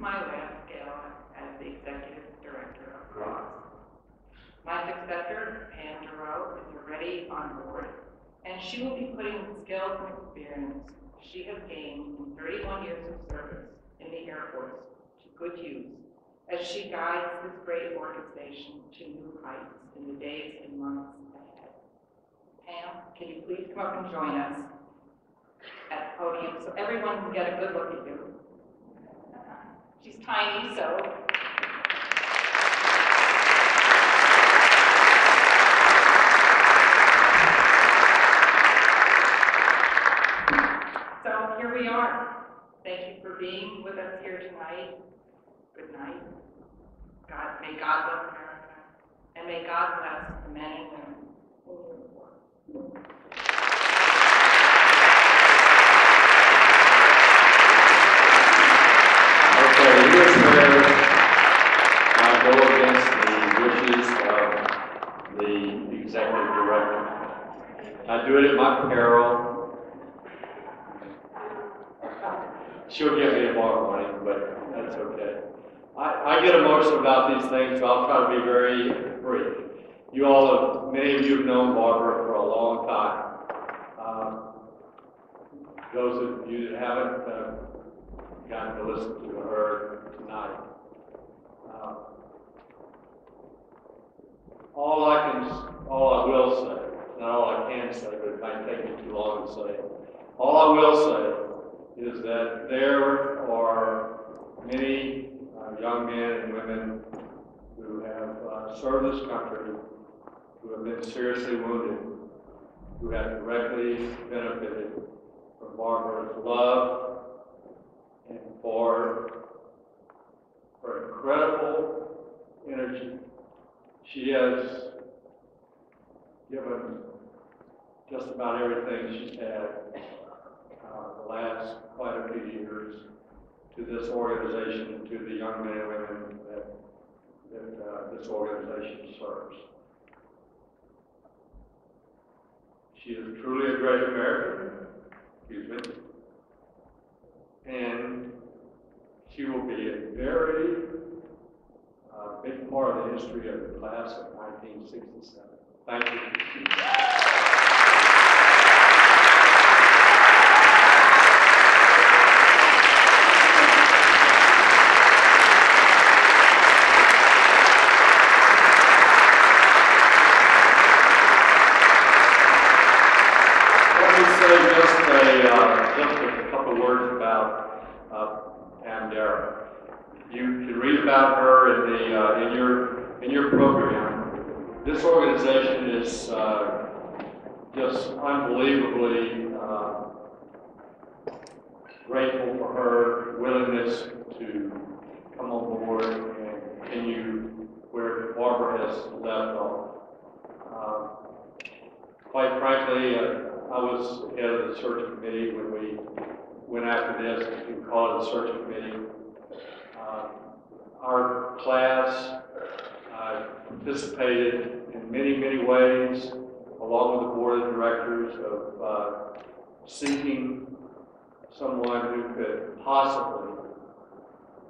my left, Gala, as the Executive Director of CROSS. My successor, Pam Giroux, is already on board, and she will be putting the skills and experience she has gained in 31 years of service in the Air Force to good use as she guides this great organization to new heights in the days and months ahead. Pam, can you please come up and join us at the podium so everyone can get a good look at you. She's tiny, so. So here we are. Thank you for being with us here tonight. Good night. May God bless America, and may God bless the men and women in uniform. Okay, here's where I go against the wishes of the executive director. I do it at my peril. She'll give me more money, but that's okay. I get emotional about these things, so I'll try to be very brief. Many of you have known Barbara for a long time. Those of you that haven't gotten to listen to her tonight. All I will say, not all I can say, but it might take me too long to say. All I will say is that there are many young men and women who have served this country, who have been seriously wounded, who have directly benefited from Barbara's love and for her incredible energy. She has given just about everything she's had the last quite a few years to this organization, to the young men and women that this organization serves. She is truly a great American, and she will be a very big part of the history of the class of 1967. Thank you. Just a couple words about Pam Giroux. You can read about her in your program. This organization is just unbelievably grateful for her willingness to come on board and continue where Barbara has left off. Quite frankly, I was head of the search committee when we went after this. We called it the search committee. Our class participated in many, many ways, along with the board of directors, of seeking someone who could possibly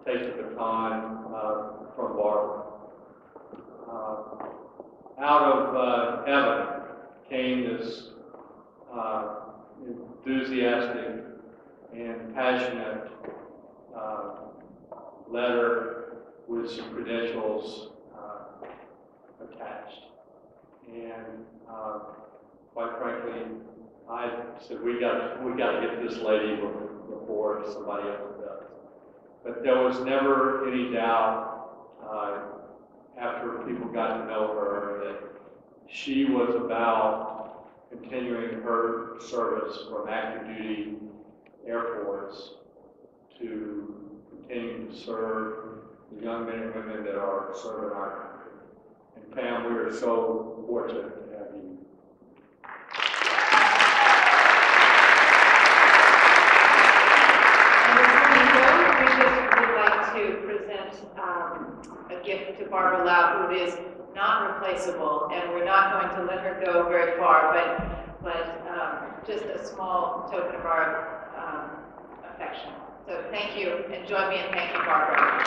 take the baton from Barbara. Out of heaven came this enthusiastic and passionate letter with some credentials attached. And quite frankly, I said, we got to get this lady before somebody else does. But there was never any doubt after people got to know her that she was about continuing her service from active duty Air Force to continue to serve the young men and women that are serving our country. And Pam, we are so fortunate to have you. And before we go, we would like to present a gift to Barbara Lau, who is not replaceable, and we're not going to let her go very far, but just a small token of our affection. So thank you, and join me in thanking Barbara.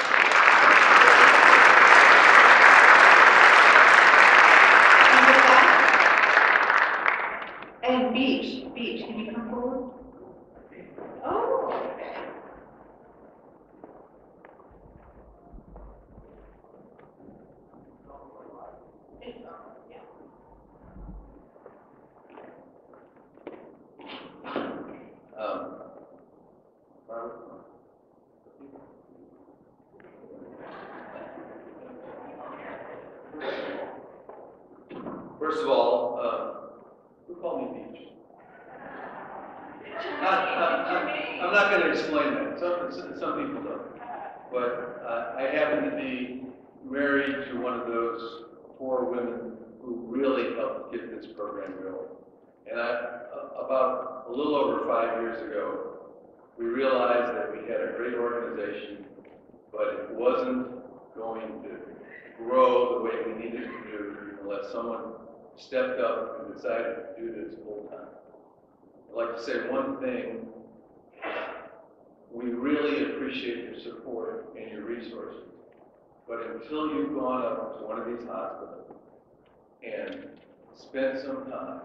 And with that, and Beach, can you come forward? Oh, okay. Yeah. First of all, who called me Beach? I'm not going to explain that. Some people don't. But I happen to be married to one of those 4 women who really helped get this program going. And about a little over 5 years ago, we realized that we had a great organization, but it wasn't going to grow the way we needed to do unless someone stepped up and decided to do this full time. I'd like to say one thing. We really appreciate your support and your resources. But until you've gone up to one of these hospitals and spent some time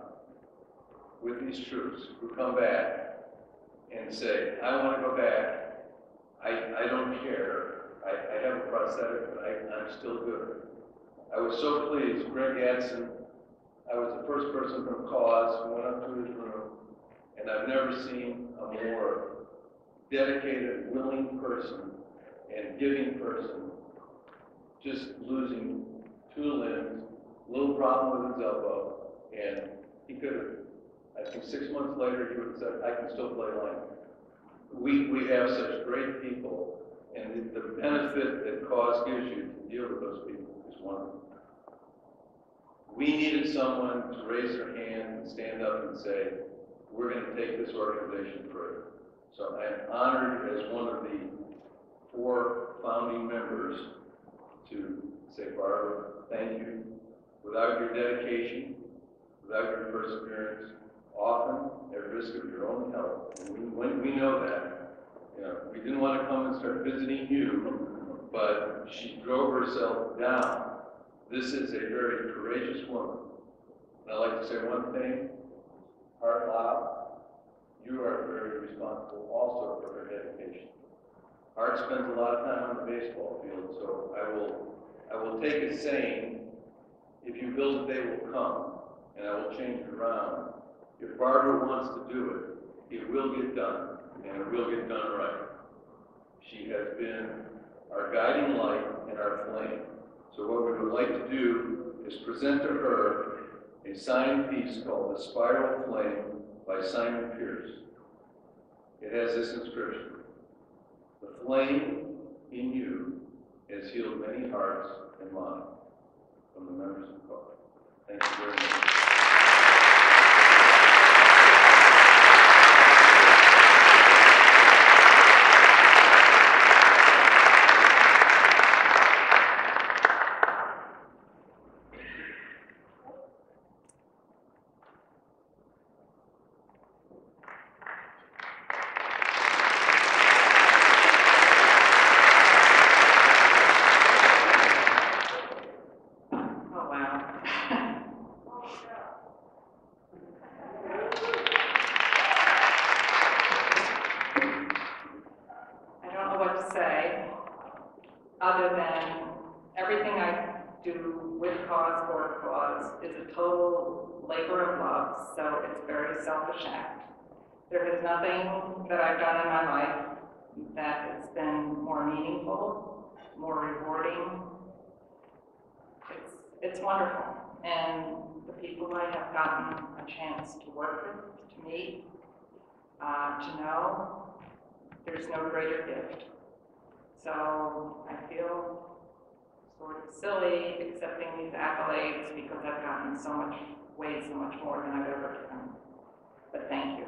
with these troops who come back and say, I want to go back, I don't care, I have a prosthetic, but I'm still good. I was so pleased. Greg Gadsden, I was the first person from Cause who went up to his room, and I've never seen a more dedicated, willing person and giving person, just losing 2 limbs, little problem with his elbow, and he could have, I think 6 months later, he would have said, I can still play line. We have such great people, and the benefit that Cause gives you to deal with those people is wonderful. We needed someone to raise their hand and stand up and say, we're going to take this organization further. So I'm honored as one of the 4 founding members to say, Barbara, thank you. Without your dedication, without your perseverance, often at risk of your own health, and we know that. You know, we didn't want to come and start visiting you, but she drove herself down. This is a very courageous woman. And I'd like to say one thing, heart loud. You are very responsible also for her dedication. Art spends a lot of time on the baseball field, so I will take a saying, if you build it, they will come, and I will change it around. If Barbara wants to do it, it will get done, and it will get done right. She has been our guiding light and our flame. So what we would like to do is present to her a signed piece called The Spiral Flame by Simon Pierce. It has this inscription: the flame in you has healed many hearts and minds. From the members of God. Thank you very much. Other than everything I do with Cause, for Cause, is a total labor of love, so it's a very selfish act. There is nothing that I've done in my life that has been more meaningful, more rewarding. It's wonderful, and the people I have gotten a chance to work with, to meet, to know, there's no greater gift. So I feel sort of silly accepting these accolades because I've gotten so much, way so much more than I've ever done. But thank you.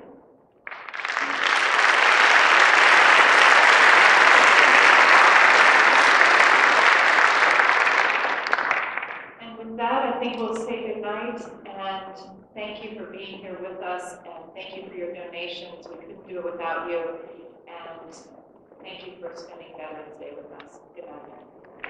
And with that, I think we'll say goodnight, and thank you for being here with us, and thank you for your donations. We couldn't do it without you. And for spending Veterans Day with us. Good night.